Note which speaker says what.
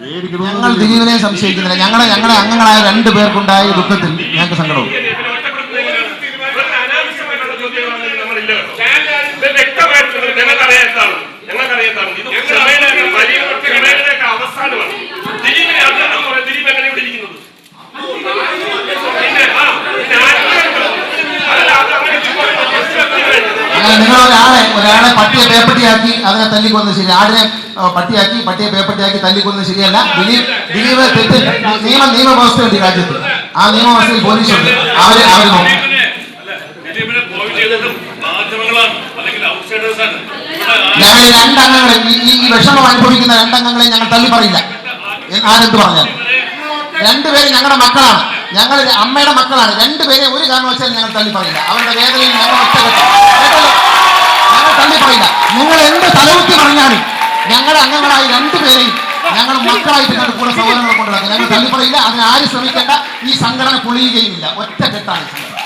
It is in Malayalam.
Speaker 1: ഞങ്ങൾ ദിലീപിനെ സംശയിക്കുന്നില്ല. ഞങ്ങളുടെ അംഗങ്ങളായ 2 പേർക്കുണ്ടായ ദുഃഖത്തിൽ ഞങ്ങൾക്ക് സങ്കടവും. അങ്ങനെ നിങ്ങൾ ഒരാളെ പട്ടിയെ പേപ്പട്ടിയാക്കി അതിനെ തല്ലിക്കൊന്നത് ശരി, ആടിനെ പട്ടിയാക്കി പട്ടിയെ പേപ്പട്ടിയാക്കി തല്ലിക്കൊന്നത് ശരിയല്ല. ദിലീപ് തെറ്റ് നിയമവ്യവസ്ഥയുണ്ട് ഈ രാജ്യത്ത്. ആ നിയമവ്യവസ്ഥയിൽ പോലീസുണ്ട്. അവര് നോക്കും. ഞങ്ങൾ ഈ 2 അംഗങ്ങളെ ഈ വിഷമം അനുഭവിക്കുന്ന 2 അംഗങ്ങളെ ഞങ്ങൾ തള്ളി പറയില്ല. ആരെന്ത് പറഞ്ഞാൽ 2 പേര് ഞങ്ങളുടെ മക്കളാണ്, ഞങ്ങൾ അമ്മയുടെ മക്കളാണ്. 2 പേരെ ഒരു കാരണവശാലും ഞങ്ങൾ തള്ളി പറയില്ല. അവരുടെ വേദനയിൽ ഞങ്ങൾ തള്ളി പറയില്ല. നിങ്ങൾ എന്ത് തലകുത്തി പറഞ്ഞാലും ഞങ്ങളുടെ അംഗങ്ങളായി 2 പേരെയും ഞങ്ങൾ മക്കളായിട്ട് ഞങ്ങളുടെ കൂടെ സഹോദരങ്ങളെ കൊണ്ടുവരാം. ഞങ്ങൾ തള്ളി പറയില്ല. അതിന് ആരും ശ്രമിക്കേണ്ട. ഈ സംഘടന പൊളിയുകയുമില്ല. ഒറ്റക്കെട്ടാണ് സംഘടന.